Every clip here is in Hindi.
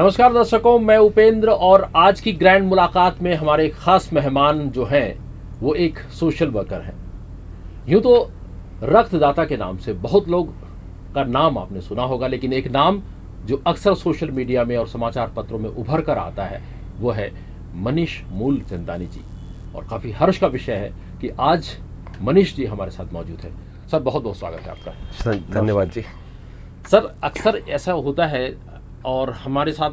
नमस्कार दर्शकों, मैं उपेंद्र और आज की ग्रैंड मुलाकात में हमारे खास मेहमान जो हैं वो एक सोशल वर्कर हैं। यूं तो रक्तदाता के नाम से बहुत लोग का नाम आपने सुना होगा, लेकिन एक नाम जो अक्सर सोशल मीडिया में और समाचार पत्रों में उभर कर आता है वो है मनीष मूलचंदानी जी। और काफ़ी हर्ष का विषय है कि आज मनीष जी हमारे साथ मौजूद है। सर, बहुत बहुत स्वागत है आपका। धन्यवाद जी। सर, अक्सर ऐसा होता है और हमारे साथ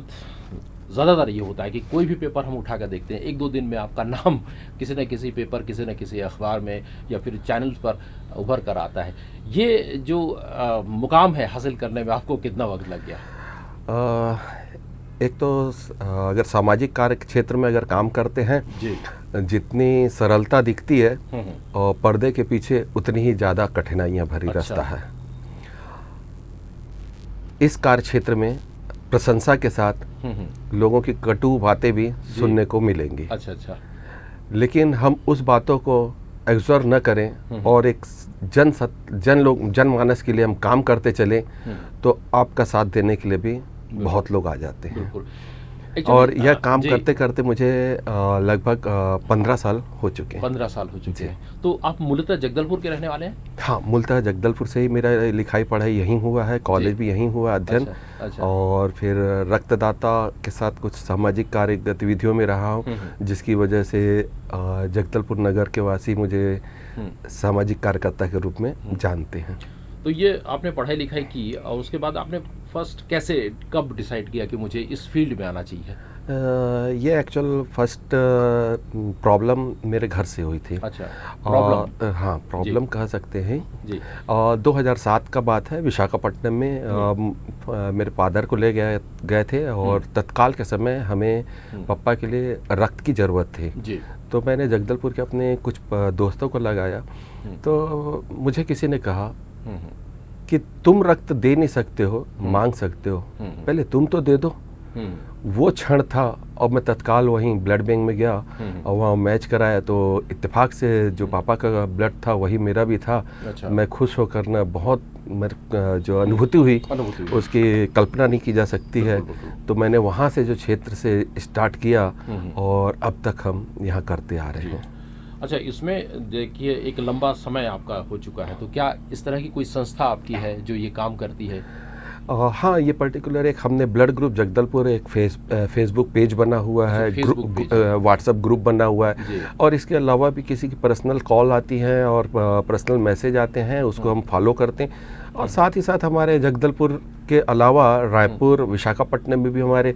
ज़्यादातर ये होता है कि कोई भी पेपर हम उठा कर देखते हैं, एक दो दिन में आपका नाम किसी न किसी पेपर, किसी न किसी अखबार में या फिर चैनल्स पर उभर कर आता है। ये जो मुकाम है हासिल करने में आपको कितना वक्त लग गया? एक तो अगर सामाजिक कार्य क्षेत्र में अगर काम करते हैं जी, जितनी सरलता दिखती है और पर्दे के पीछे उतनी ही ज़्यादा कठिनाइयाँ भरी रास्ता है। इस कार्य क्षेत्र में प्रशंसा के साथ लोगों की कटु बातें भी सुनने को मिलेंगी। अच्छा। लेकिन हम उस बातों को एब्जॉर्व न करें और एक जनमानस के लिए हम काम करते चलें तो आपका साथ देने के लिए भी बहुत लोग आ जाते हैं। और यह काम करते करते मुझे लगभग 15 साल हो चुके हैं। 15 साल हो चुके हैं। तो आप मूलतः जगदलपुर के रहने वाले हैं? हाँ, मूलतः जगदलपुर से ही मेरा लिखाई पढ़ाई यहीं हुआ है, कॉलेज भी यहीं हुआ, अध्ययन। अच्छा। और फिर रक्तदाता के साथ कुछ सामाजिक कार्य गतिविधियों में रहा हूँ, जिसकी वजह से जगदलपुर नगर के वासी मुझे सामाजिक कार्यकर्ता के रूप में जानते हैं। तो ये आपने पढ़ाई लिखाई की और उसके बाद आपने फर्स्ट कब डिसाइड किया कि मुझे इस फील्ड में आना चाहिए? ये एक्चुअल फर्स्ट प्रॉब्लम मेरे घर से हुई थी। अच्छा, प्रॉब्लम? हाँ, प्रॉब्लम कह सकते हैं जी। 2007 का बात है। विशाखापट्टनम में मेरे फादर को ले गए थे और तत्काल के समय हमें पापा के लिए रक्त की ज़रूरत थी जी। तो मैंने जगदलपुर के अपने कुछ दोस्तों को लगाया। तो मुझे किसी ने कहा कि तुम रक्त दे नहीं सकते हो, मांग सकते हो, पहले तुम तो दे दो। वो क्षण था और मैं तत्काल वहीं ब्लड बैंक में गया और वहाँ मैच कराया। तो इत्तेफाक से जो पापा का ब्लड था वही मेरा भी था। अच्छा। मैं खुश होकर ना बहुत जो अनुभूति हुई उसकी कल्पना नहीं की जा सकती है। तो मैंने वहाँ से जो क्षेत्र से स्टार्ट किया और अब तक हम यहाँ करते आ रहे हैं। अच्छा, इसमें देखिए एक लंबा समय आपका हो चुका है, तो क्या इस तरह की कोई संस्था आपकी है जो ये काम करती है? हाँ, ये पर्टिकुलर एक हमने ब्लड ग्रुप जगदलपुर एक फेसबुक पेज बना हुआ है, व्हाट्सएप ग्रुप बना हुआ है। और इसके अलावा भी किसी की पर्सनल कॉल आती हैं और पर्सनल मैसेज आते हैं, उसको हम फॉलो करते हैं। और साथ ही साथ हमारे जगदलपुर के अलावा रायपुर, विशाखापट्टनम में भी हमारे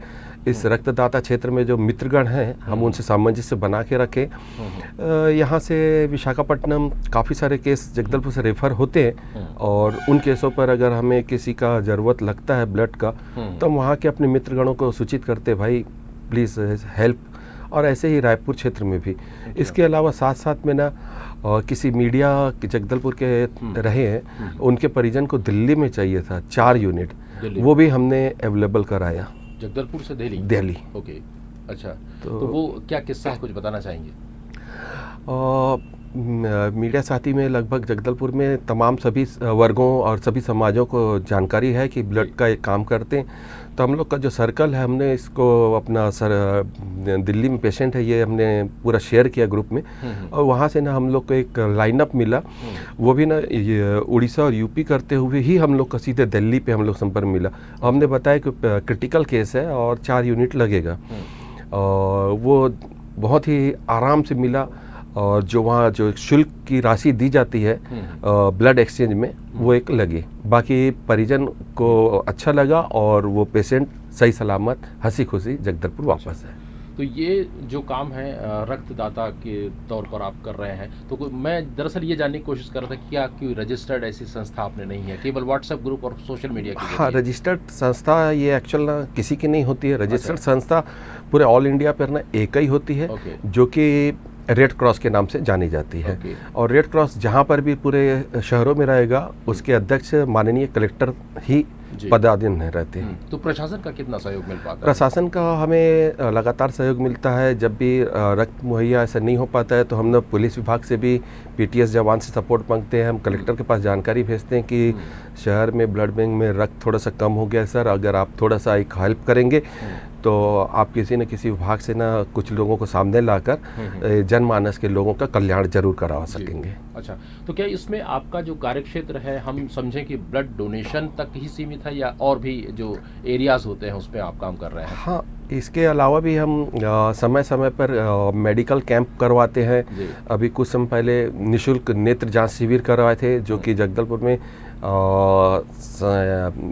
इस रक्तदाता क्षेत्र में जो मित्रगण हैं हम उनसे सामंजस्य बना के रखें। यहाँ से विशाखापट्टनम काफ़ी सारे केस जगदलपुर से रेफ़र होते हैं और उन केसों पर अगर हमें किसी का ज़रूरत लगता है ब्लड का तो हम वहाँ के अपने मित्रगणों को सूचित करते, भाई प्लीज़ हेल्प। और ऐसे ही रायपुर क्षेत्र में भी। इसके अलावा साथ साथ में ना किसी मीडिया जगदलपुर के रहे हैं, उनके परिजन को दिल्ली में चाहिए था 4 यूनिट, वो भी हमने अवेलेबल कराया। जगदलपुर से दिल्ली? ओके, अच्छा। तो वो क्या किस्सा है, कुछ बताना चाहेंगे? मीडिया साथी में लगभग जगदलपुर में तमाम सभी वर्गों और सभी समाजों को जानकारी है कि ब्लड का एक काम करते हैं। तो हम लोग का जो सर्कल है हमने इसको अपना दिल्ली में पेशेंट है ये हमने पूरा शेयर किया ग्रुप में। और वहाँ से ना हम लोग को एक लाइनअप मिला, वो भी ना उड़ीसा और यूपी करते हुए ही हम लोग का सीधे दिल्ली पे हम लोग संपर्क मिला। हमने बताया कि क्रिटिकल केस है और 4 यूनिट लगेगा। और वो बहुत ही आराम से मिला। और जो वहाँ जो शुल्क की राशि दी जाती है ब्लड एक्सचेंज में वो एक लगी। बाकी परिजन को अच्छा लगा और वो पेशेंट सही सलामत हंसी खुशी जगदलपुर वापस है। तो ये जो काम है रक्तदाता के तौर पर आप कर रहे हैं, तो मैं दरअसल ये जानने की कोशिश कर रहा था कि क्या कोई रजिस्टर्ड ऐसी संस्था आपने नहीं है, केवल व्हाट्सएप ग्रुप और सोशल मीडिया की? हाँ, रजिस्टर्ड संस्था ये एक्चुअल ना किसी की नहीं होती है। रजिस्टर्ड संस्था पूरे ऑल इंडिया पर ना एक ही होती है, जो कि रेड क्रॉस के नाम से जानी जाती है। और रेड क्रॉस जहाँ पर भी पूरे शहरों में रहेगा उसके अध्यक्ष माननीय कलेक्टर ही पदाधीन रहते हैं। तो प्रशासन का कितना सहयोग मिल पाता है? प्रशासन का हमें लगातार सहयोग मिलता है। जब भी रक्त मुहैया ऐसा नहीं हो पाता है तो हम लोग पुलिस विभाग से भी पीटीएस जवान से सपोर्ट मांगते हैं। हम कलेक्टर के पास जानकारी भेजते हैं कि शहर में ब्लड बैंक में रक्त थोड़ा सा कम हो गया सर, अगर आप थोड़ा सा एक हेल्प करेंगे तो आप किसी न किसी विभाग से ना कुछ लोगों को सामने लाकर जनमानस के लोगों का कल्याण जरूर करवा सकेंगे। अच्छा, तो क्या इसमें आपका जो कार्यक्षेत्र है हम समझें कि ब्लड डोनेशन तक ही सीमित है या और भी जो एरियाज होते हैं उस पर आप काम कर रहे हैं? हाँ, इसके अलावा भी हम समय समय पर मेडिकल कैंप करवाते हैं। अभी कुछ समय पहले निःशुल्क नेत्र जांच शिविर करवाए थे जो कि जगदलपुर में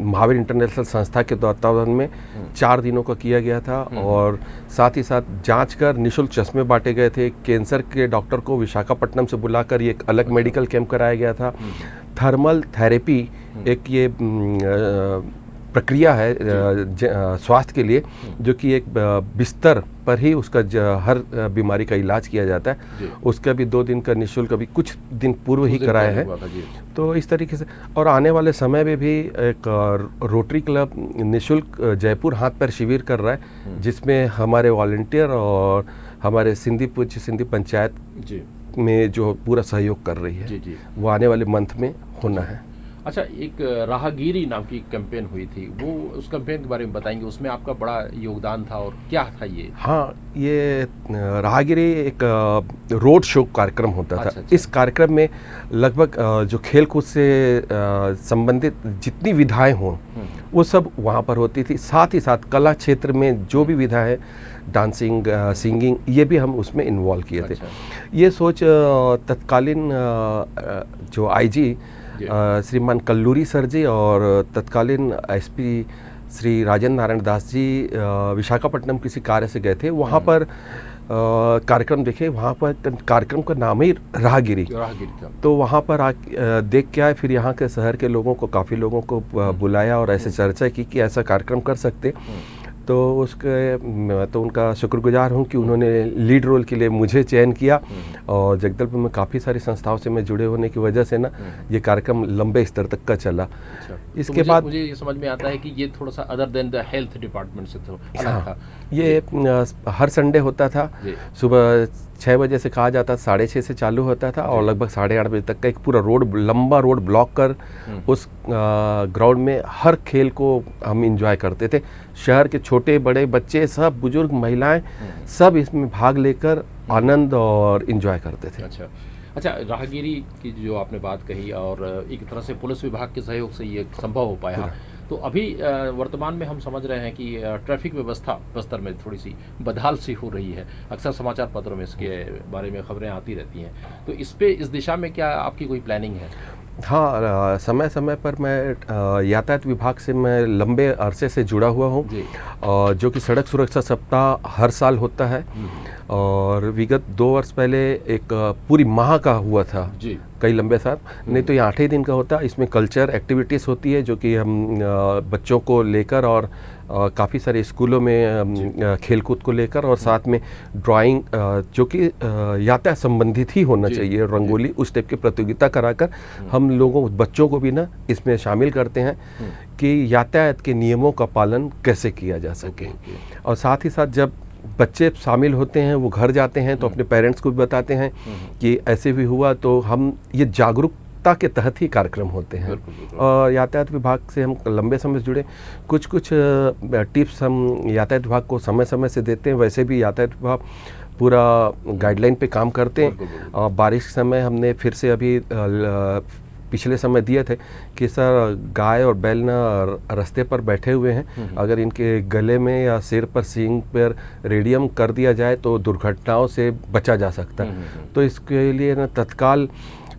महावीर इंटरनेशनल संस्था के तत्वावधान में 4 दिनों का किया गया था और साथ ही साथ जांच कर निःशुल्क चश्मे बांटे गए थे। कैंसर के डॉक्टर को विशाखापट्टनम से बुलाकर ये एक अलग मेडिकल कैंप कराया गया था। थर्मल थेरेपी एक ये प्रक्रिया है स्वास्थ्य के लिए, जो कि एक बिस्तर पर ही उसका हर बीमारी का इलाज किया जाता है। उसका भी 2 दिन का निःशुल्क अभी कुछ दिन पूर्व ही कराया है। तो इस तरीके से और आने वाले समय में भी एक रोटरी क्लब निःशुल्क जयपुर हाथ पैर शिविर कर रहा है, जिसमें हमारे वॉलंटियर और हमारे सिंधी पंचायत में जो पूरा सहयोग कर रही है वो आने वाले मंथ में होना है। अच्छा, एक राहगीरी नाम की कैंपेन हुई थी, वो उस कैंपेन के बारे में बताएंगे? उसमें आपका बड़ा योगदान था और क्या था ये? हाँ, ये राहगीरी एक रोड शो कार्यक्रम होता था। अच्छा। इस कार्यक्रम में लगभग जो खेल कूद से संबंधित जितनी विधाएं हों वो सब वहाँ पर होती थी। साथ ही साथ कला क्षेत्र में जो भी विधा है, डांसिंग, सिंगिंग, ये भी हम उसमें इन्वॉल्व किए थे। ये सोच तत्कालीन जो आईजी श्रीमान कल्लूरी सर जी और तत्कालीन एसपी श्री राजेंद्र नारायण दास जी विशाखापट्टनम किसी कार्य से गए थे। वहाँ पर कार्यक्रम देखे। वहाँ पर कार्यक्रम का नाम ही राहगीरी था। तो वहाँ पर देख के आए, फिर यहाँ के शहर के लोगों को, काफ़ी लोगों को बुलाया और ऐसे चर्चा की कि ऐसा कार्यक्रम कर सकते। तो मैं तो उनका शुक्रगुजार हूँ कि उन्होंने लीड रोल के लिए मुझे चयन किया और जगदलपुर में काफ़ी सारी संस्थाओं से मैं जुड़े होने की वजह से ना ये कार्यक्रम लंबे स्तर तक का चला। अच्छा, इसके तो बाद मुझे ये समझ में आता है कि ये थोड़ा सा other than the health department से तो अलग था। ये हर संडे होता था। सुबह 6 बजे से कहा जाता, 6:30 से चालू होता था और लगभग 8:30 बजे तक का एक पूरा लंबा रोड ब्लॉक कर उस ग्राउंड में हर खेल को हम इंजॉय करते थे। शहर के छोटे बड़े बच्चे, सब बुजुर्ग, महिलाएं, सब इसमें भाग लेकर आनंद और इंजॉय करते थे। अच्छा, राहगीरी की जो आपने बात कही और एक तरह से पुलिस विभाग के सहयोग से ये संभव हो पाया। तो अभी वर्तमान में हम समझ रहे हैं कि ट्रैफिक व्यवस्था बस्तर में थोड़ी सी बदहाल सी हो रही है। अक्सर समाचार पत्रों में इसके बारे में खबरें आती रहती हैं। तो इस दिशा में क्या आपकी कोई प्लानिंग है? हाँ, समय समय पर मैं यातायात विभाग से मैं लंबे अरसे से जुड़ा हुआ हूँ, जो कि सड़क सुरक्षा सप्ताह हर साल होता है और विगत 2 वर्ष पहले एक पूरी माह का हुआ था जी। कई लंबे साल नहीं तो ये 8 ही दिन का होता है। इसमें कल्चर एक्टिविटीज़ होती है जो कि हम बच्चों को लेकर और काफ़ी सारे स्कूलों में खेलकूद को लेकर और साथ में ड्राइंग जो कि यातायात संबंधित ही होना चाहिए, रंगोली, उस टाइप की प्रतियोगिता कराकर हम लोगों बच्चों को भी ना इसमें शामिल करते हैं कि यातायात के नियमों का पालन कैसे किया जा सके। और साथ ही साथ जब बच्चे शामिल होते हैं, वो घर जाते हैं तो अपने पेरेंट्स को भी बताते हैं कि ऐसे भी हुआ। तो हम ये जागरूकता के तहत ही कार्यक्रम होते हैं। और यातायात विभाग से हम लंबे समय से जुड़े, कुछ टिप्स हम यातायात विभाग को समय समय से देते हैं। वैसे भी यातायात विभाग पूरा गाइडलाइन पे काम करते हैं। और बारिश के समय हमने फिर से अभी पिछले समय दिए थे कि सर गाय और बैल ना रास्ते पर बैठे हुए हैं, अगर इनके गले में या सिर पर सींग पर रेडियम कर दिया जाए तो दुर्घटनाओं से बचा जा सकता है। तो इसके लिए ना तत्काल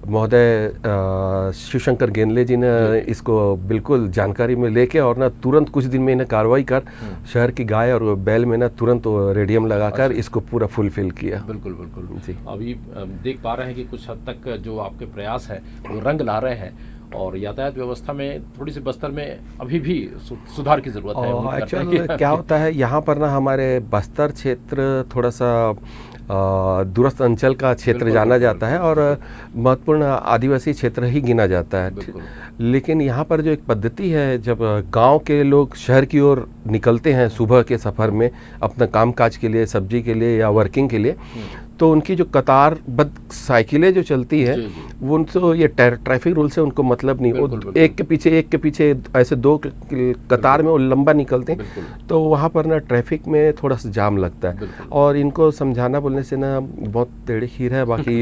महोदय शिवशंकर गेंदले जी ने इसको बिल्कुल जानकारी में लेके और ना तुरंत कुछ दिन में इन्हें कार्रवाई कर शहर की गाय और बैल में ना तुरंत रेडियम लगाकर इसको पूरा फुलफिल किया। बिल्कुल जी। अभी देख पा रहे हैं कि कुछ हद तक जो आपके प्रयास है वो रंग ला रहे हैं और यातायात व्यवस्था में थोड़ी सी बस्तर में अभी भी सुधार की ज़रूरत है। एक्चुअली क्या होता है यहाँ पर ना हमारे बस्तर क्षेत्र थोड़ा सा दूरस्थ अंचल का क्षेत्र जाना जाता है और महत्वपूर्ण आदिवासी क्षेत्र ही गिना जाता है। लेकिन यहाँ पर जो एक पद्धति है, जब गांव के लोग शहर की ओर निकलते हैं सुबह के सफ़र में अपना कामकाज के लिए, सब्जी के लिए या वर्किंग के लिए, तो उनकी जो कतारबद्ध साइकिलें जो चलती है वो उनको ये ट्रैफिक रूल से उनको मतलब नहीं, वो एक के पीछे ऐसे दो कतार में वो लंबा निकलते हैं, तो वहाँ पर ना ट्रैफिक में थोड़ा सा जाम लगता है। और इनको समझाना बोलने से ना बहुत टेढ़ी खीर है। बाकी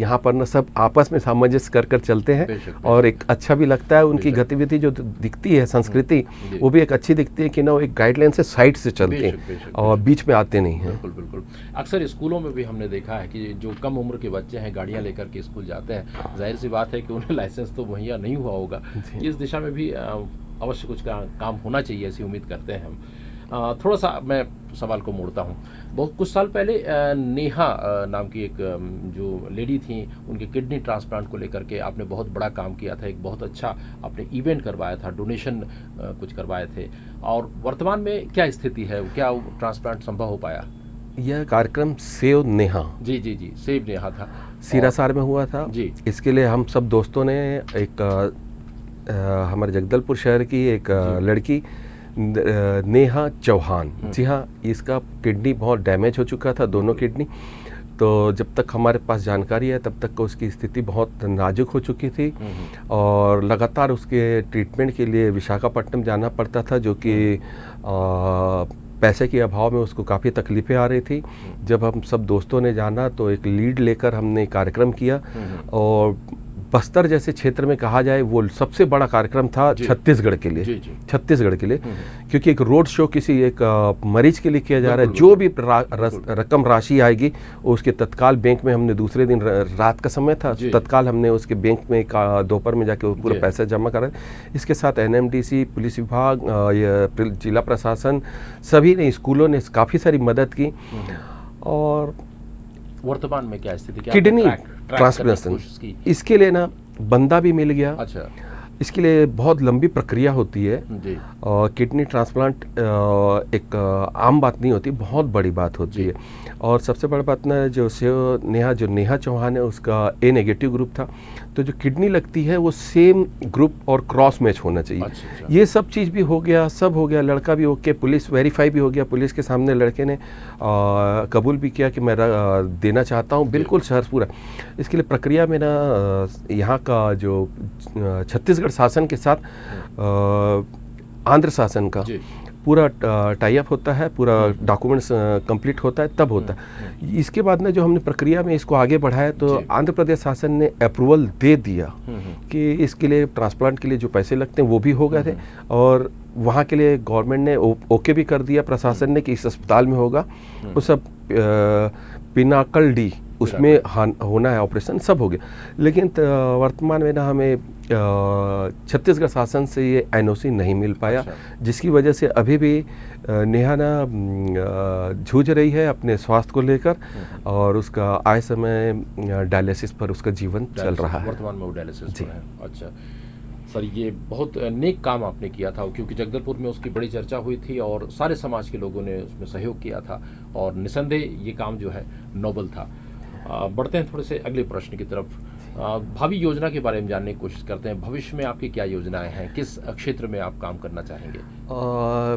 यहाँ पर ना सब आपस में सामंजस्य कर चलते हैं और एक अच्छा भी लगता है। उनकी गतिविधि जो दिखती है, संस्कृति, वो भी एक अच्छी दिखती है कि ना वो एक गाइडलाइन से साइड से चलते हैं और बीच में आते नहीं हैं। बिल्कुल। अक्सर स्कूलों में भी हमने देखा है कि जो कम उम्र के बच्चे हैं गाड़ियां लेकर के स्कूल जाते हैं, जाहिर सी बात है कि उन्हें लाइसेंस तो मुहैया नहीं हुआ होगा। इस दिशा में भी अवश्य कुछ काम होना चाहिए, ऐसी उम्मीद करते हैं हम। थोड़ा सा मैं सवाल को मोड़ता हूँ। बहुत कुछ साल पहले नेहा नाम की एक जो लेडी थी, उनके किडनी ट्रांसप्लांट को लेकर के आपने बहुत बड़ा काम किया था। एक बहुत अच्छा आपने इवेंट करवाया था, डोनेशन कुछ करवाए थे। और वर्तमान में क्या स्थिति है, क्या ट्रांसप्लांट संभव हो पाया? यह कार्यक्रम सेव नेहा जी सेव नेहा था, सिरासार में हुआ था जी। इसके लिए हम सब दोस्तों ने एक हमारे जगदलपुर शहर की एक लड़की नेहा चौहान, जी हाँ, इसका किडनी बहुत डैमेज हो चुका था, दोनों किडनी। तो जब तक हमारे पास जानकारी है तब तक उसकी स्थिति बहुत नाजुक हो चुकी थी और लगातार उसके ट्रीटमेंट के लिए विशाखापट्टनम जाना पड़ता था, जो कि पैसे के अभाव में उसको काफ़ी तकलीफ़ें आ रही थी। जब हम सब दोस्तों ने जाना तो एक लीड लेकर हमने कार्यक्रम किया और बस्तर जैसे क्षेत्र में कहा जाए वो सबसे बड़ा कार्यक्रम था छत्तीसगढ़ के लिए। छत्तीसगढ़ के लिए, क्योंकि एक रोड शो किसी एक मरीज के लिए किया जा रहा है। जो भी रकम राशि आएगी उसके तत्काल बैंक में, हमने दूसरे दिन रात का समय था, तत्काल हमने उसके बैंक में दोपहर में जाके पूरा पैसा जमा करा। इसके साथ एनएमडीसी, पुलिस विभाग, जिला प्रशासन, सभी ने, स्कूलों ने काफ़ी सारी मदद की। और वर्तमान में क्या स्थिति, क्या किडनी ट्रांसप्लांटेशन, इसके लिए ना बंदा भी मिल गया। अच्छा, इसके लिए बहुत लंबी प्रक्रिया होती है जी। और किडनी ट्रांसप्लांट एक आम बात नहीं होती, बहुत बड़ी बात होती है। और सबसे बड़ी बात ना, जो नेहा चौहान है, उसका ए नेगेटिव ग्रुप था, तो जो किडनी लगती है वो सेम ग्रुप और क्रॉस मैच होना चाहिए। अच्छा। ये सब चीज़ भी हो गया, सब हो गया, लड़का भी ओके, पुलिस वेरीफाई भी हो गया, पुलिस के सामने लड़के ने कबूल भी किया कि मैं देना चाहता हूँ, बिल्कुल शहर पूरा। इसके लिए प्रक्रिया में ना यहाँ का जो छत्तीसगढ़ शासन के साथ आंध्र शासन का पूरा टाई अप होता है, पूरा डॉक्यूमेंट्स कंप्लीट होता है, तब होता है। इसके बाद में जो हमने प्रक्रिया में इसको आगे बढ़ाया तो आंध्र प्रदेश शासन ने अप्रूवल दे दिया कि इसके लिए ट्रांसप्लांट के लिए जो पैसे लगते हैं वो भी हो गए थे, और वहाँ के लिए गवर्नमेंट ने ओके भी कर दिया प्रशासन ने कि इस अस्पताल में होगा। वो सब पिनाकल डी उसमें होना है ऑपरेशन, सब हो गया। लेकिन वर्तमान में ना हमें छत्तीसगढ़ शासन से ये एनओसी नहीं मिल पाया, जिसकी वजह से अभी भी नेहा ना जूझ रही है अपने स्वास्थ्य को लेकर, और उसका आए समय डायलिसिस पर उसका जीवन चल रहा है। वर्तमान में वो डायलिसिस पर है। अच्छा सर, ये बहुत नेक काम आपने किया था, क्योंकि जगदलपुर में उसकी बड़ी चर्चा हुई थी और सारे समाज के लोगों ने उसमें सहयोग किया था, और निसंदेह ये काम जो है नोबल था। बढ़ते हैं थोड़े से अगले प्रश्न की तरफ। भावी योजना के बारे में जानने की कोशिश करते हैं। भविष्य में आपकी क्या योजनाएं हैं, किस क्षेत्र में आप काम करना चाहेंगे?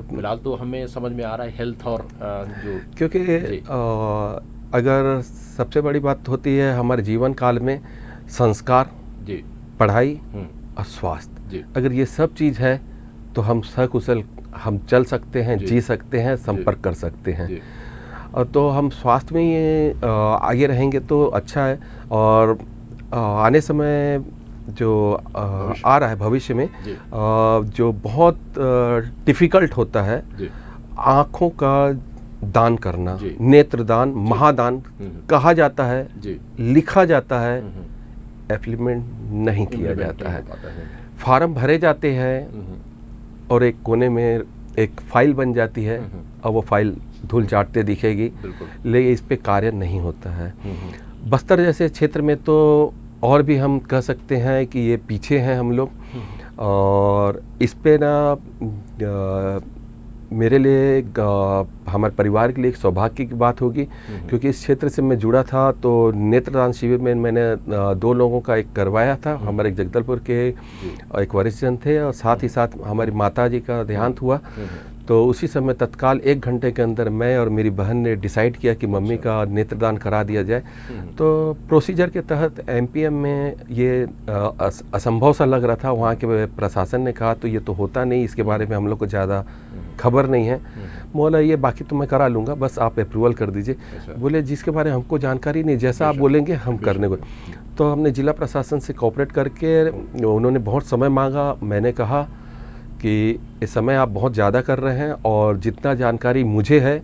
फिलहाल तो हमें समझ में आ रहा है हेल्थ और जो, क्योंकि अगर सबसे बड़ी बात होती है हमारे जीवन काल में संस्कार, पढ़ाई और स्वास्थ्य, अगर ये सब चीज़ है तो हम सकुशल हम चल सकते हैं, जी सकते हैं, संपर्क कर सकते हैं। तो हम स्वास्थ्य में ही आगे रहेंगे तो अच्छा है। और आने समय जो आ रहा है भविष्य में, जो बहुत डिफ़िकल्ट होता है, आँखों का दान करना, नेत्रदान, महादान कहा जाता है, लिखा जाता है, इम्प्लीमेंट नहीं किया जाता है। फार्म भरे जाते हैं और एक कोने में एक फाइल बन जाती है और वो फाइल धूल चाटते दिखेगी, लेकिन इस पे कार्य नहीं होता है। बस्तर जैसे क्षेत्र में तो और भी हम कह सकते हैं कि ये पीछे हैं हम लोग, और इस पे ना मेरे लिए हमारे परिवार के लिए एक सौभाग्य की बात होगी, क्योंकि इस क्षेत्र से मैं जुड़ा था। तो नेत्रदान शिविर में मैंने 2 लोगों का एक करवाया था। हमारे जगदलपुर के एक वरिष्ठ जन थे और साथ ही साथ हमारी माता जी का देहांत हुआ। तो उसी समय तत्काल 1 घंटे के अंदर मैं और मेरी बहन ने डिसाइड किया कि मम्मी का नेत्रदान करा दिया जाए। तो प्रोसीजर के तहत एमपीएम में ये असंभव सा लग रहा था। वहाँ के प्रशासन ने कहा तो ये तो होता नहीं, इसके बारे में हम लोग को ज़्यादा खबर नहीं है। बोला ये बाकी तो मैं करा लूँगा, बस आप अप्रूवल कर दीजिए। बोले जिसके बारे में हमको जानकारी नहीं, जैसा आप बोलेंगे हम करने को। तो हमने जिला प्रशासन से कोऑपरेट करके, उन्होंने बहुत समय मांगा। मैंने कहा कि इस समय आप बहुत ज़्यादा कर रहे हैं और जितना जानकारी मुझे है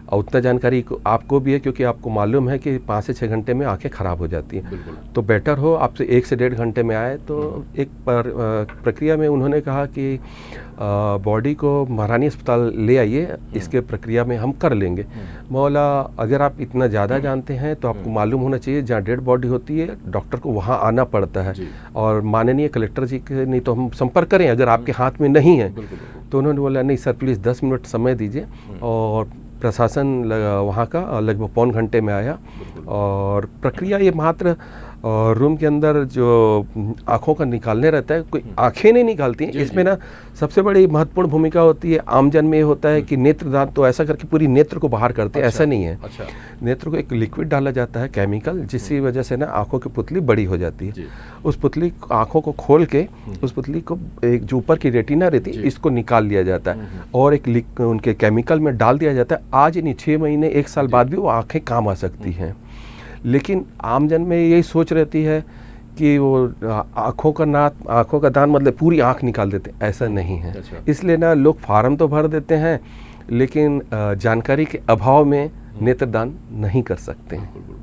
और उतना जानकारी आपको भी है, क्योंकि आपको मालूम है कि 5 से 6 घंटे में आंखें ख़राब हो जाती हैं। तो बेटर हो आपसे 1 से 1.5 घंटे में आए। तो एक प्रक्रिया में उन्होंने कहा कि बॉडी को महारानी अस्पताल ले आइए, इसके प्रक्रिया में हम कर लेंगे। मौला अगर आप इतना ज़्यादा जानते हैं तो आपको मालूम होना चाहिए जहाँ डेड बॉडी होती है डॉक्टर को वहाँ आना पड़ता है। और माननीय कलेक्टर जी के नहीं तो हम संपर्क करें अगर आपके हाथ में नहीं है। तो उन्होंने बोला नहीं सर प्लीज़ 10 मिनट समय दीजिए। और प्रशासन वहाँ का लगभग 1.25 घंटे में आया। और प्रक्रिया ये मात्र रूम के अंदर जो आँखों का निकालने रहता है, कोई आँखें नहीं निकालती हैं। इसमें ना सबसे बड़ी महत्वपूर्ण भूमिका होती है आमजन में ये होता है कि नेत्रदान तो ऐसा करके पूरी नेत्र को बाहर करते हैं। ऐसा नहीं है। नेत्र को एक लिक्विड डाला जाता है केमिकल, जिसकी वजह से ना आँखों की पुतली बड़ी हो जाती है। उस पुतली आँखों को खोल के उस पुतली को एक जो ऊपर की रेटिना रहती है इसको निकाल लिया जाता है और एक उनके केमिकल में डाल दिया जाता है। आज नहीं 6 महीने 1 साल बाद भी वो आँखें काम आ सकती हैं। लेकिन आमजन में यही सोच रहती है कि वो आँखों का दान मतलब पूरी आँख निकाल देते, ऐसा नहीं है। इसलिए ना लोग फार्म तो भर देते हैं लेकिन जानकारी के अभाव में नेत्रदान नहीं कर सकते हैं।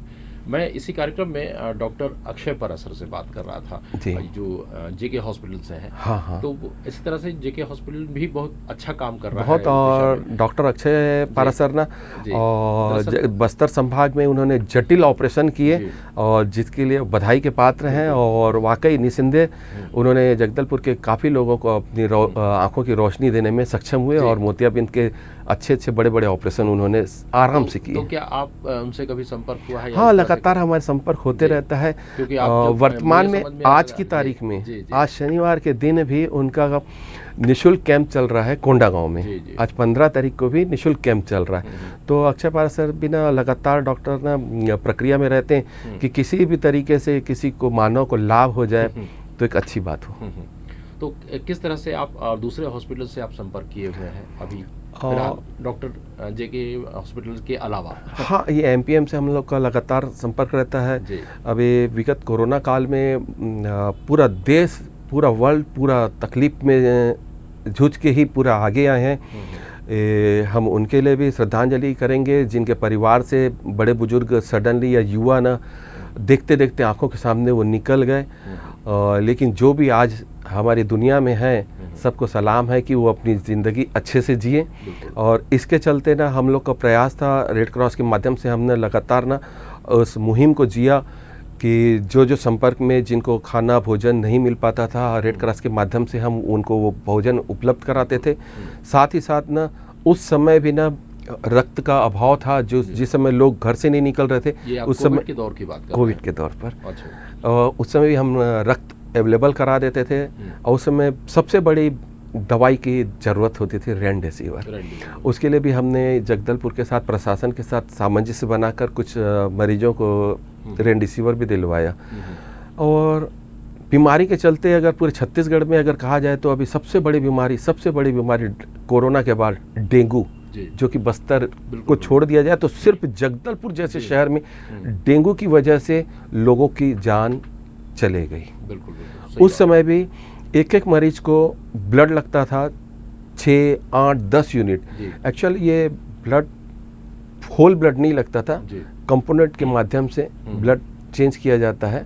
मैं इसी कार्यक्रम में डॉक्टर अक्षय पारासर से बात कर रहा था जो जेके हॉस्पिटल से हैं। हाँ। तो इसी तरह से जेके हॉस्पिटल भी बहुत अच्छा काम कर रहा है। और डॉक्टर अक्षय पारासर ना और बस्तर संभाग में उन्होंने जटिल ऑपरेशन किए और जिसके लिए बधाई के पात्र हैं। और वाकई निस्संदेह उन्होंने जगदलपुर के काफ़ी लोगों को अपनी आँखों की रोशनी देने में सक्षम हुए और मोतियाबिंद के अच्छे बड़े ऑपरेशन उन्होंने आराम से किए। तो क्या आप उनसे कभी संपर्क हुआ है? हाँ, लगातार हमारे संपर्क होते रहता है। वर्तमान में आज की तारीख में आज शनिवार के दिन भी उनका निःशुल्क कैंप चल रहा है कोंडागांव में। आज 15 तारीख को भी निःशुल्क कैंप चल रहा है। तो अक्षय पारासर भी ना लगातार डॉक्टर ना प्रक्रिया में रहते हैं कि किसी भी तरीके से किसी को मानव को लाभ हो जाए तो एक अच्छी बात हो। तो किस तरह से आप दूसरे हॉस्पिटल से आप संपर्क किए हुए हैं अभी डॉक्टर जेके हॉस्पिटल के अलावा? हाँ, ये एमपीएम से हम लोग का लगातार संपर्क रहता है। अभी विगत कोरोना काल में पूरा देश, पूरा वर्ल्ड, पूरा तकलीफ में जूझ के ही पूरा आगे आए हैं। हम उनके लिए भी श्रद्धांजलि करेंगे जिनके परिवार से बड़े बुजुर्ग सडनली या युवा ना देखते देखते आंखों के सामने वो निकल गए। लेकिन जो भी आज हमारी दुनिया में है सबको सलाम है कि वो अपनी ज़िंदगी अच्छे से जिए। और इसके चलते ना हम लोग का प्रयास था रेड क्रॉस के माध्यम से हमने लगातार ना उस मुहिम को जिया कि जो संपर्क में जिनको खाना भोजन नहीं मिल पाता था रेड क्रॉस के माध्यम से हम उनको वो भोजन उपलब्ध कराते थे। साथ ही साथ ना उस समय भी ना रक्त का अभाव था जिस समय लोग घर से नहीं निकल रहे थे। उस समय के दौर की बात कर कोविड के दौर पर उस समय भी हम रक्त अवेलेबल करा देते थे। और उस समय सबसे बड़ी दवाई की ज़रूरत होती थी रेमडेसिविर। उसके लिए भी हमने जगदलपुर के साथ प्रशासन के साथ सामंजस्य बनाकर कुछ मरीजों को रेमडेसिविर भी दिलवाया। और बीमारी के चलते अगर पूरे छत्तीसगढ़ में अगर कहा जाए तो अभी सबसे बड़ी बीमारी कोरोना के बाद डेंगू, जो कि बस्तर को छोड़ दिया जाए तो सिर्फ जगदलपुर जैसे शहर में डेंगू की वजह से लोगों की जान चले गई। बिल्कुल उस समय भी एक मरीज को ब्लड लगता था 6, 8, 10 यूनिट। एक्चुअली ये ब्लड होल ब्लड नहीं लगता था, कंपोनेंट के माध्यम से ब्लड चेंज किया जाता है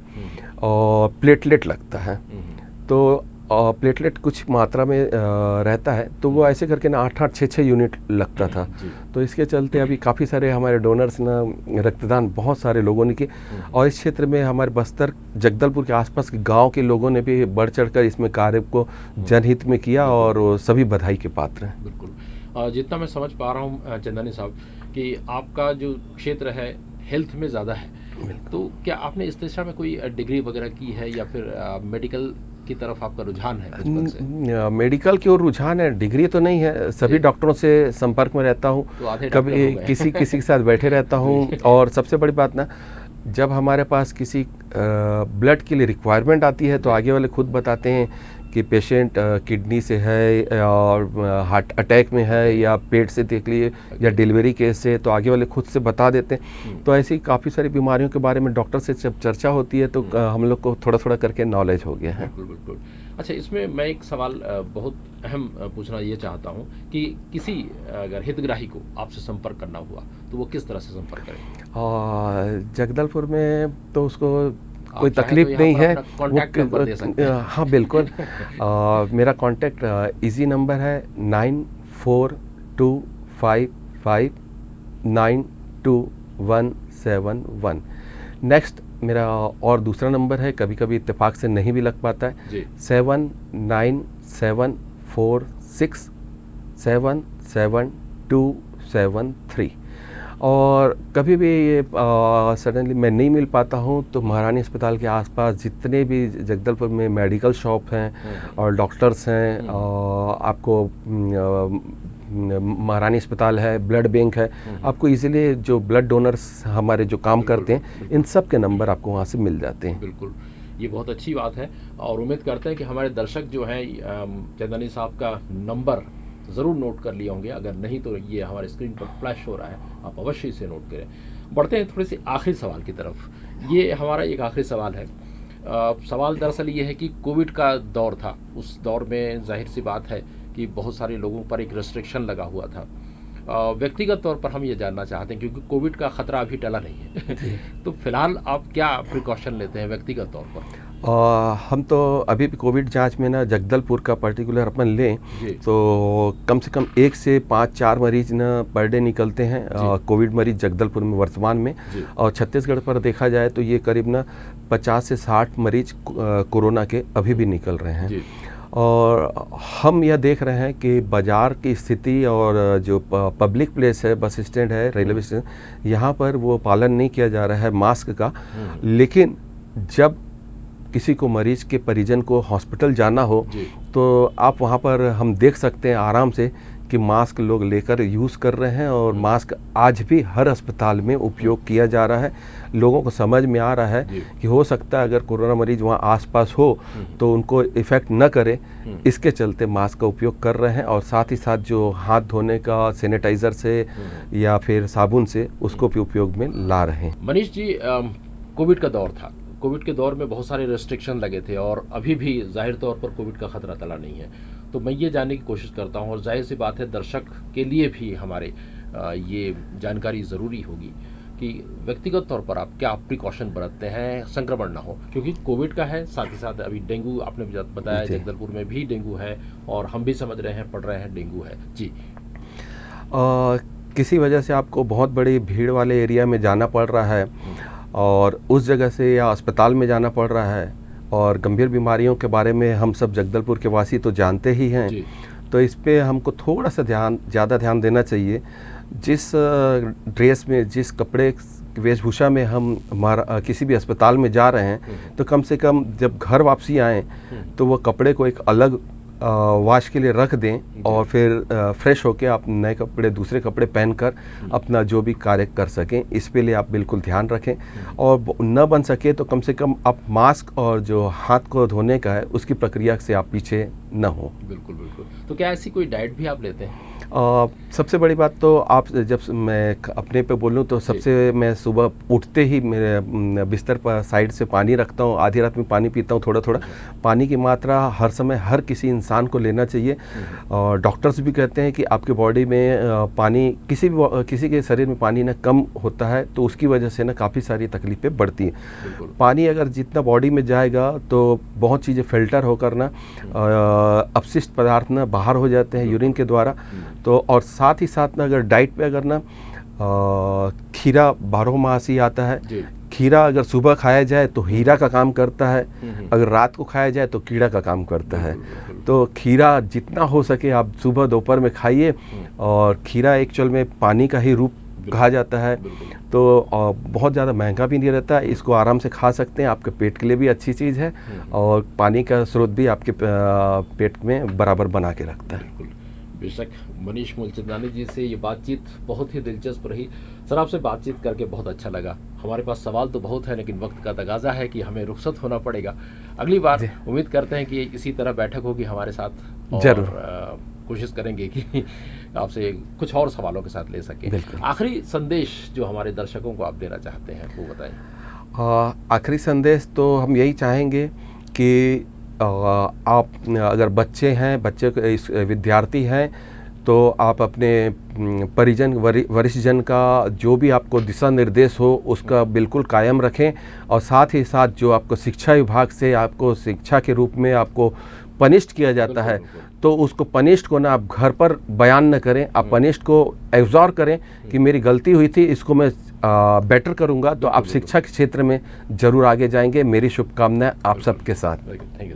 और प्लेटलेट लगता है। तो प्लेटलेट कुछ मात्रा में रहता है तो वो ऐसे करके ना 8-8, 6-6 यूनिट लगता था। तो इसके चलते अभी काफ़ी सारे हमारे डोनर्स ना रक्तदान बहुत सारे लोगों ने किए। और इस क्षेत्र में हमारे बस्तर जगदलपुर के आसपास के गांव के लोगों ने भी बढ़ चढ़कर इसमें कार्य को जनहित में किया और सभी बधाई के पात्र हैं। बिल्कुल। जितना मैं समझ पा रहा हूँ चंदनी साहब कि आपका जो क्षेत्र है हेल्थ में ज़्यादा है, तो क्या आपने इस दिशा में कोई डिग्री वगैरह की है या फिर मेडिकल की तरफ आपका रुझान है बचपन से? मेडिकल की ओर रुझान है, डिग्री तो नहीं है। सभी डॉक्टरों से संपर्क में रहता हूँ, तो कभी किसी के साथ बैठे रहता हूँ। और सबसे बड़ी बात ना, जब हमारे पास किसी ब्लड के लिए रिक्वायरमेंट आती है तो आगे वाले खुद बताते हैं कि पेशेंट किडनी से है और हार्ट अटैक में है या पेट से देख लिए या डिलीवरी केस से, तो आगे वाले खुद से बता देते हैं। तो ऐसी काफ़ी सारी बीमारियों के बारे में डॉक्टर से जब चर्चा होती है तो हम लोग को थोड़ा थोड़ा करके नॉलेज हो गया है। बिल्कुल बिल्कुल। अच्छा, इसमें मैं एक सवाल बहुत अहम पूछना ये चाहता हूँ कि किसी अगर हितग्राही को आपसे संपर्क करना हुआ तो वो किस तरह से संपर्क करें? जगदलपुर में तो उसको कोई तकलीफ तो नहीं है, कॉन्टैक्ट नंबर दे सकते हैं। हाँ बिल्कुल। मेरा कॉन्टैक्ट इजी नंबर है 9425592171। नेक्स्ट मेरा और दूसरा नंबर है, कभी कभी इत्तेफाक से नहीं भी लग पाता है, 7974677273। और कभी भी ये सडनली मैं नहीं मिल पाता हूँ तो महारानी अस्पताल के आसपास जितने भी जगदलपुर में मेडिकल शॉप हैं और डॉक्टर्स हैं, आपको महारानी अस्पताल है, ब्लड बैंक है, आपको इजीली जो ब्लड डोनर्स हमारे जो काम करते हैं इन सब के नंबर आपको वहाँ से मिल जाते हैं। बिल्कुल, ये बहुत अच्छी बात है और उम्मीद करते हैं कि हमारे दर्शक जो हैं चंदनी साहब का नंबर ज़रूर नोट कर लिए होंगे। अगर नहीं तो ये हमारे स्क्रीन पर फ्लैश हो रहा है, आप अवश्य इसे नोट करें। बढ़ते हैं थोड़ी सी आखिरी सवाल की तरफ। ये हमारा एक आखिरी सवाल है। सवाल दरअसल ये है कि कोविड का दौर था, उस दौर में जाहिर सी बात है कि बहुत सारे लोगों पर एक रेस्ट्रिक्शन लगा हुआ था। व्यक्तिगत तौर पर हम ये जानना चाहते हैं क्योंकि कोविड का ख़तरा अभी टला नहीं है तो फिलहाल आप क्या प्रिकॉशन लेते हैं व्यक्तिगत तौर पर? हम तो अभी भी कोविड जांच में ना जगदलपुर का पर्टिकुलर अपन लें तो कम से कम 1 से 5-4 मरीज ना पर डे निकलते हैं कोविड मरीज जगदलपुर में वर्तमान में। और छत्तीसगढ़ पर देखा जाए तो ये करीब ना 50 से 60 मरीज कोरोना के अभी भी निकल रहे हैं। और हम यह देख रहे हैं कि बाज़ार की स्थिति और जो पब्लिक प्लेस है, बस स्टैंड है, रेलवे स्टेशन, यहाँ पर वो पालन नहीं किया जा रहा है मास्क का। लेकिन जब किसी को मरीज के परिजन को हॉस्पिटल जाना हो तो आप वहाँ पर हम देख सकते हैं आराम से कि मास्क लोग लेकर यूज़ कर रहे हैं और मास्क आज भी हर अस्पताल में उपयोग किया जा रहा है। लोगों को समझ में आ रहा है कि हो सकता है अगर कोरोना मरीज वहाँ आसपास हो तो उनको इफ़ेक्ट न करे, इसके चलते मास्क का उपयोग कर रहे हैं। और साथ ही साथ जो हाथ धोने का सैनिटाइज़र से या फिर साबुन से उसको भी उपयोग में ला रहे हैं। मनीष जी, कोविड का दौर था, कोविड के दौर में बहुत सारे रेस्ट्रिक्शन लगे थे और अभी भी जाहिर तौर पर कोविड का ख़तरा टला नहीं है। तो मैं ये जानने की कोशिश करता हूँ और जाहिर सी बात है दर्शक के लिए भी हमारे ये जानकारी ज़रूरी होगी कि व्यक्तिगत तौर पर आप क्या प्रिकॉशन बरतते हैं संक्रमण ना हो, क्योंकि कोविड का है, साथ ही साथ अभी डेंगू आपने बताया जगदलपुर में भी डेंगू है और हम भी समझ रहे हैं, पढ़ रहे हैं डेंगू है जी। किसी वजह से आपको बहुत बड़ी भीड़ वाले एरिया में जाना पड़ रहा है और उस जगह से या अस्पताल में जाना पड़ रहा है और गंभीर बीमारियों के बारे में हम सब जगदलपुर के वासी तो जानते ही हैं, तो इस पे हमको थोड़ा सा ज़्यादा ध्यान देना चाहिए। जिस ड्रेस में, जिस कपड़े वेशभूषा में हम किसी भी अस्पताल में जा रहे हैं तो कम से कम जब घर वापसी आएँ तो वो कपड़े को एक अलग वॉश के लिए रख दें और फिर फ्रेश होकर आप नए कपड़े, दूसरे कपड़े पहनकर अपना जो भी कार्य कर सकें, इस पे लिए आप बिल्कुल ध्यान रखें। और न बन सके तो कम से कम आप मास्क और जो हाथ को धोने का है उसकी प्रक्रिया से आप पीछे न हो। बिल्कुल बिल्कुल। तो क्या ऐसी कोई डाइट भी आप लेते हैं? सबसे बड़ी बात तो आप जब मैं अपने पे बोलूँ तो सबसे मैं सुबह उठते ही मेरे बिस्तर पर साइड से पानी रखता हूँ, आधी रात में पानी पीता हूँ थोड़ा थोड़ा। पानी की मात्रा हर समय हर किसी इंसान को लेना चाहिए। और डॉक्टर्स भी कहते हैं कि आपके बॉडी में पानी किसी के शरीर में पानी ना कम होता है तो उसकी वजह से ना काफ़ी सारी तकलीफ़ें बढ़ती हैं। पानी अगर जितना बॉडी में जाएगा तो बहुत चीज़ें फिल्टर होकर ना अपशिष्ट पदार्थ ना बाहर हो जाते हैं यूरिन के द्वारा। तो और साथ ही साथ ना अगर डाइट पे अगर ना खीरा 12 मास ही आता है, खीरा अगर सुबह खाया जाए तो हीरा का काम करता है, अगर रात को खाया जाए तो कीड़ा का काम करता है। तो खीरा जितना हो सके आप सुबह दोपहर में खाइए। और खीरा एक्चुअल में पानी का ही रूप कहा जाता है, तो बहुत ज़्यादा महंगा भी नहीं रहता, इसको आराम से खा सकते हैं, आपके पेट के लिए भी अच्छी चीज़ है और पानी का स्रोत भी आपके पेट में बराबर बना के रखता है। बेशक मनीष मूलचंदानी जी से ये बातचीत बहुत ही दिलचस्प रही। सर, आपसे बातचीत करके बहुत अच्छा लगा। हमारे पास सवाल तो बहुत है, लेकिन वक्त का तगाजा है कि हमें रुखसत होना पड़ेगा। अगली बार उम्मीद करते हैं कि इसी तरह बैठक होगी हमारे साथ, और जरूर कोशिश करेंगे कि आपसे कुछ और सवालों के साथ ले सकें। आखिरी संदेश जो हमारे दर्शकों को आप देना चाहते हैं वो बताएं। आखिरी संदेश तो हम यही चाहेंगे कि आप अगर बच्चे हैं, विद्यार्थी हैं, तो आप अपने परिजन वरिष्ठ जन का जो भी आपको दिशा निर्देश हो उसका बिल्कुल कायम रखें। और साथ ही साथ जो आपको शिक्षा विभाग से आपको शिक्षा के रूप में आपको पनिष्ट किया जाता है, तो उसको पनिष्ट को ना आप घर पर बयान न करें, आप पनिष्ट को एब्जॉर्ब करें कि मेरी गलती हुई थी, इसको मैं बेटर करूंगा, तो आप शिक्षा के क्षेत्र में जरूर आगे जाएंगे। मेरी शुभकामनाएं आप सबके साथ।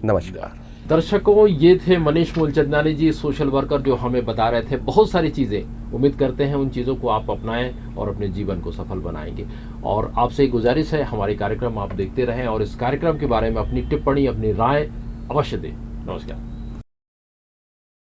नमस्कार दर्शकों, ये थे मनीष मूलचंदानी जी, सोशल वर्कर, जो हमें बता रहे थे बहुत सारी चीज़ें। उम्मीद करते हैं उन चीज़ों को आप अपनाएं और अपने जीवन को सफल बनाएंगे। और आपसे एक गुजारिश है, हमारे कार्यक्रम आप देखते रहें और इस कार्यक्रम के बारे में अपनी टिप्पणी, अपनी राय अवश्य दें। नमस्कार।